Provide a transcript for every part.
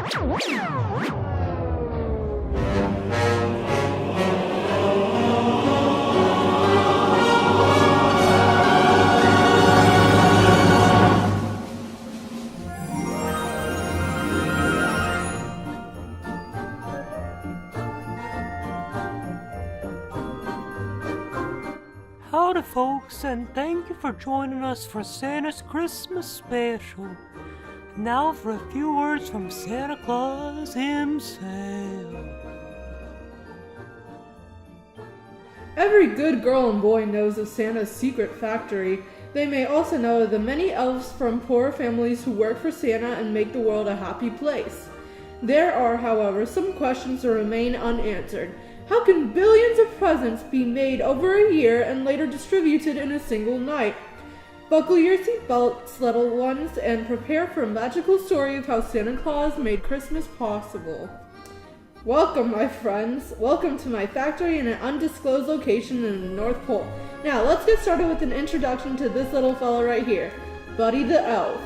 Howdy folks, and thank you for joining us for Santa's Christmas special. Now for a few words from Santa Claus himself. Every good girl and boy knows of Santa's secret factory. They may also know of the many elves from poor families who work for Santa and make the world a happy place. There are, however, some questions that remain unanswered. How can billions of presents be made over a year and later distributed in a single night? Buckle your seatbelts, little ones, and prepare for a magical story of how Santa Claus made Christmas possible. Welcome, my friends. Welcome to my factory in an undisclosed location in the North Pole. Now, let's get started with an introduction to this little fella right here, Buddy the Elf.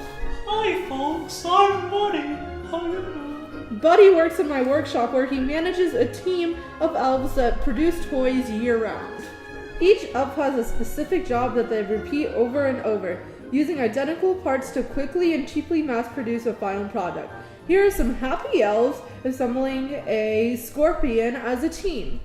Hi folks, I'm Buddy. How you doing? Buddy works in my workshop where he manages a team of elves that produce toys year-round. Each elf has a specific job that they repeat over and over, using identical parts to quickly and cheaply mass-produce a final product. Here are some happy elves assembling a scorpion as a team.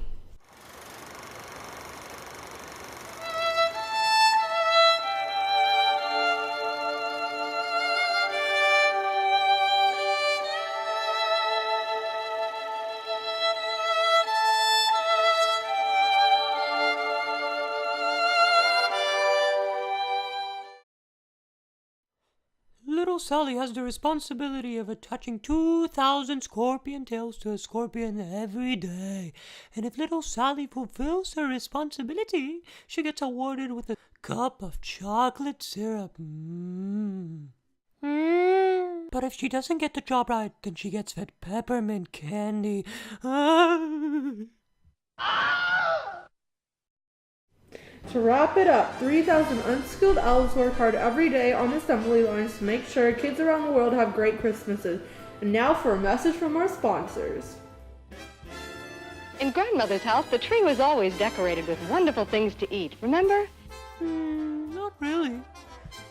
Little Sally has the responsibility of attaching 2,000 scorpion tails to a scorpion every day. And if little Sally fulfills her responsibility, she gets awarded with a cup of chocolate syrup. But if she doesn't get the job right, then she gets fed peppermint candy. To wrap it up, 3,000 unskilled elves work hard every day on assembly lines to make sure kids around the world have great Christmases. And now for a message from our sponsors. In Grandmother's house, the tree was always decorated with wonderful things to eat, remember? Not really.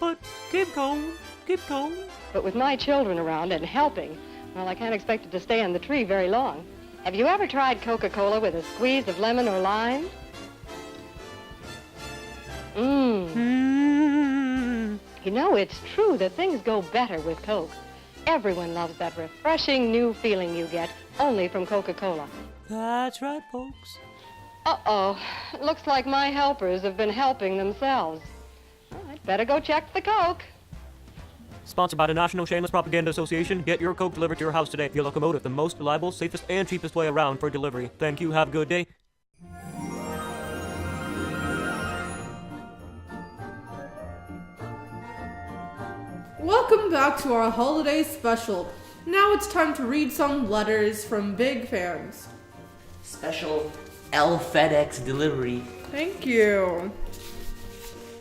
But keep going, keep going. But with my children around and helping, well, I can't expect it to stay on the tree very long. Have you ever tried Coca-Cola with a squeeze of lemon or lime? You know, it's true that things go better with Coke. Everyone loves that refreshing new feeling you get only from Coca-Cola. That's right, folks. Uh-oh. Looks like my helpers have been helping themselves. Well, I'd better go check the Coke. Sponsored by the National Shameless Propaganda Association, get your Coke delivered to your house today. Your locomotive, the most reliable, safest, and cheapest way around for delivery. Thank you. Have a good day. Welcome back to our holiday special. Now it's time to read some letters from big fans. Special L FedEx delivery. Thank you.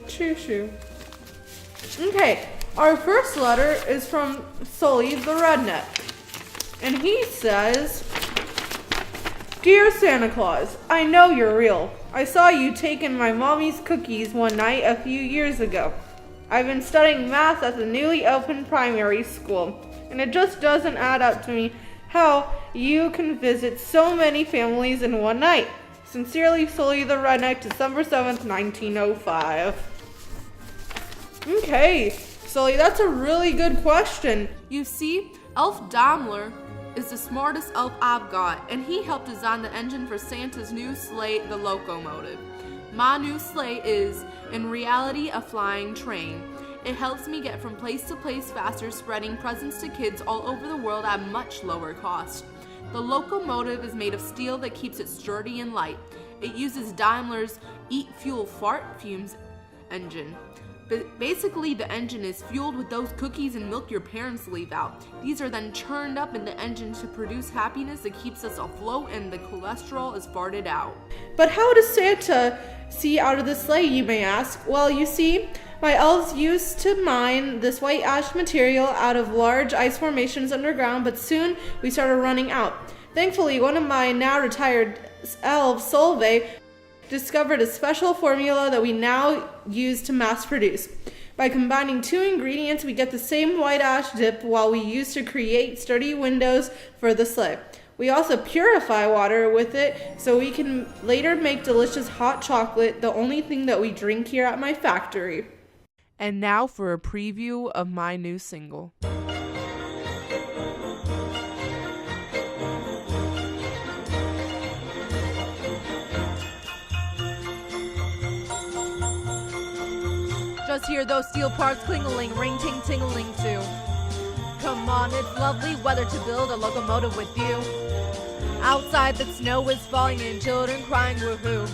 Choo choo. Okay, our first letter is from Sully the Redneck. And he says, Dear Santa Claus, I know you're real. I saw you taking my mommy's cookies one night a few years ago. I've been studying math at the newly opened primary school, and it just doesn't add up to me how you can visit so many families in one night. Sincerely, Sully the Redneck, December 7th, 1905. Okay, Sully, that's a really good question. You see, Elf Daimler is the smartest elf I've got, and he helped design the engine for Santa's new sleigh, the locomotive. My new sleigh is, in reality, a flying train. It helps me get from place to place faster, spreading presents to kids all over the world at much lower cost. The locomotive is made of steel that keeps it sturdy and light. It uses Daimler's Eat Fuel Fart Fumes engine. Basically, the engine is fueled with those cookies and milk your parents leave out. These are then churned up in the engine to produce happiness that keeps us afloat, and the cholesterol is farted out. But how does Santa see out of the sleigh, you may ask? Well, you see, my elves used to mine this white ash material out of large ice formations underground, but soon we started running out. Thankfully, one of my now retired elves, Solveig, discovered a special formula that we now use to mass produce. By combining two ingredients, we get the same white ash dip while we use to create sturdy windows for the sleigh. We also purify water with it so we can later make delicious hot chocolate, the only thing that we drink here at my factory. And now for a preview of my new single. Just hear those steel parts clingaling, ring ting tingling too. Come on, it's lovely weather to build a locomotive with you. Outside the snow is falling and children crying woohoo.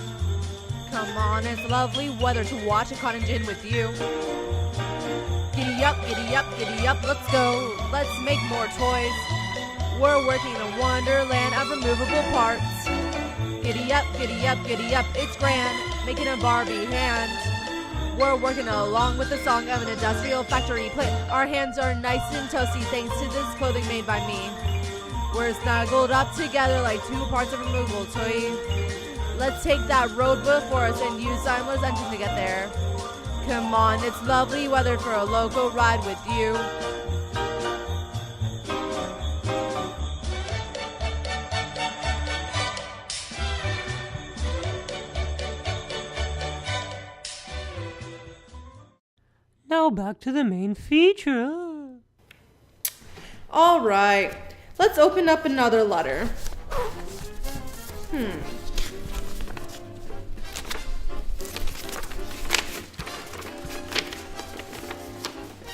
Come on, it's lovely weather to watch a cotton gin with you. Giddy up, giddy up, giddy up, let's go. Let's make more toys. We're working in a wonderland of removable parts. Giddy up, giddy up, giddy up, it's grand, making a Barbie hand. We're working along with the song of an industrial factory plant. Our hands are nice and toasty thanks to this clothing made by me. We're snuggled up together like two parts of a removable toy. Let's take that road before us and use Daimler's engine to get there. Come on, it's lovely weather for a local ride with you. Now back to the main feature. All right, let's open up another letter.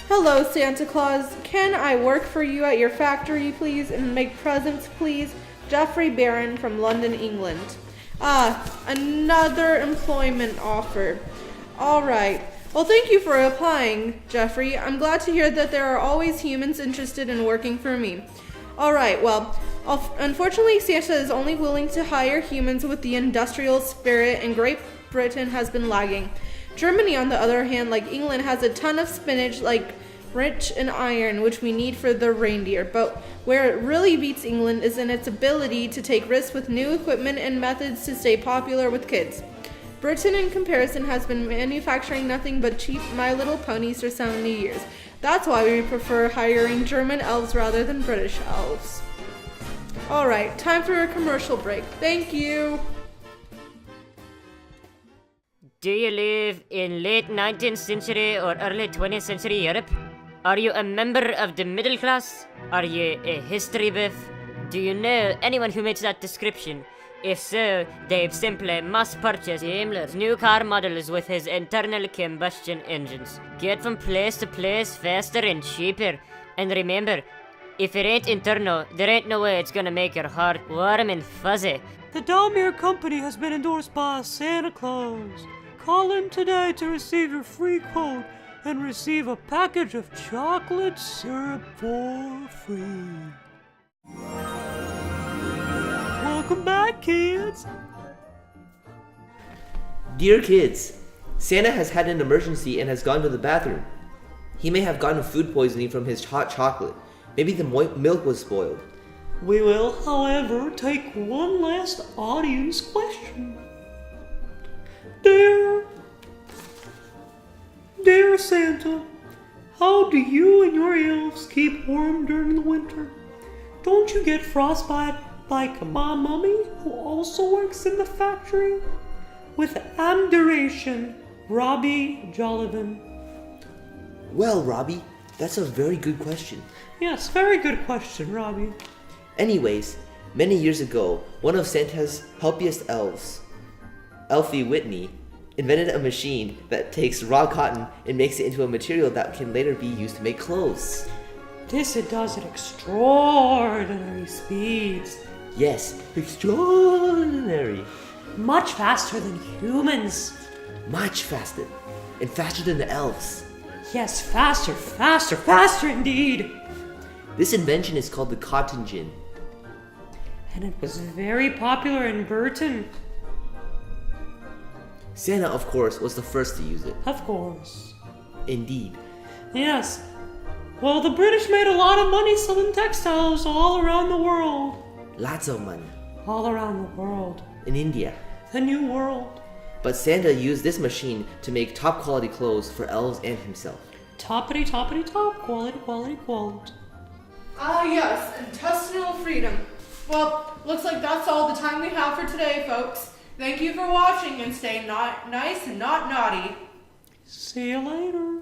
Hello, Santa Claus. Can I work for you at your factory, please, and make presents, please? Jeffrey Barron from London, England. Another employment offer. All right. Well, thank you for applying, Jeffrey. I'm glad to hear that there are always humans interested in working for me. All right, well, unfortunately, Santa is only willing to hire humans with the industrial spirit, and Great Britain has been lagging. Germany, on the other hand, like England, has a ton of spinach, like rich in iron, which we need for the reindeer. But where it really beats England is in its ability to take risks with new equipment and methods to stay popular with kids. Britain, in comparison, has been manufacturing nothing but cheap My Little Ponies for 70 years. That's why we prefer hiring German elves rather than British elves. Alright, time for a commercial break. Thank you! Do you live in late 19th century or early 20th century Europe? Are you a member of the middle class? Are you a history buff? Do you know anyone who meets that description? If so, they've simply mass-purchased Daimler's new car models with his internal combustion engines. Get from place to place faster and cheaper. And remember, if it ain't internal, there ain't no way it's gonna make your heart warm and fuzzy. The Dalmere Company has been endorsed by Santa Claus. Call in today to receive your free quote and receive a package of chocolate syrup for free. Welcome back, kids! Dear kids, Santa has had an emergency and has gone to the bathroom. He may have gotten food poisoning from his hot chocolate. Maybe the milk was spoiled. We will, however, take one last audience question. Dear Santa, how do you and your elves keep warm during the winter? Don't you get frostbite like my mummy, who also works in the factory? With admiration, Robbie Jollivan. Well, Robbie, that's a very good question. Yes, very good question, Robbie. Anyways, many years ago, one of Santa's helpiest elves, Elfie Whitney, invented a machine that takes raw cotton and makes it into a material that can later be used to make clothes. This it does at extraordinary speeds. Yes, extraordinary. Much faster than humans. Much faster. and faster than the elves. Yes, faster, faster, faster indeed. This invention is called the cotton gin. And it was very popular in Burton. Santa, of course, was the first to use it. Of course. Indeed. Yes. Well, the British made a lot of money selling textiles all around the world. Lots of money. All around the world. In India. The New World. But Santa used this machine to make top quality clothes for elves and himself. Toppity, toppity, top. Quality, quality, quality. Ah, yes, intestinal freedom. Well, looks like that's all the time we have for today, folks. Thank you for watching and stay nice and not naughty. See you later.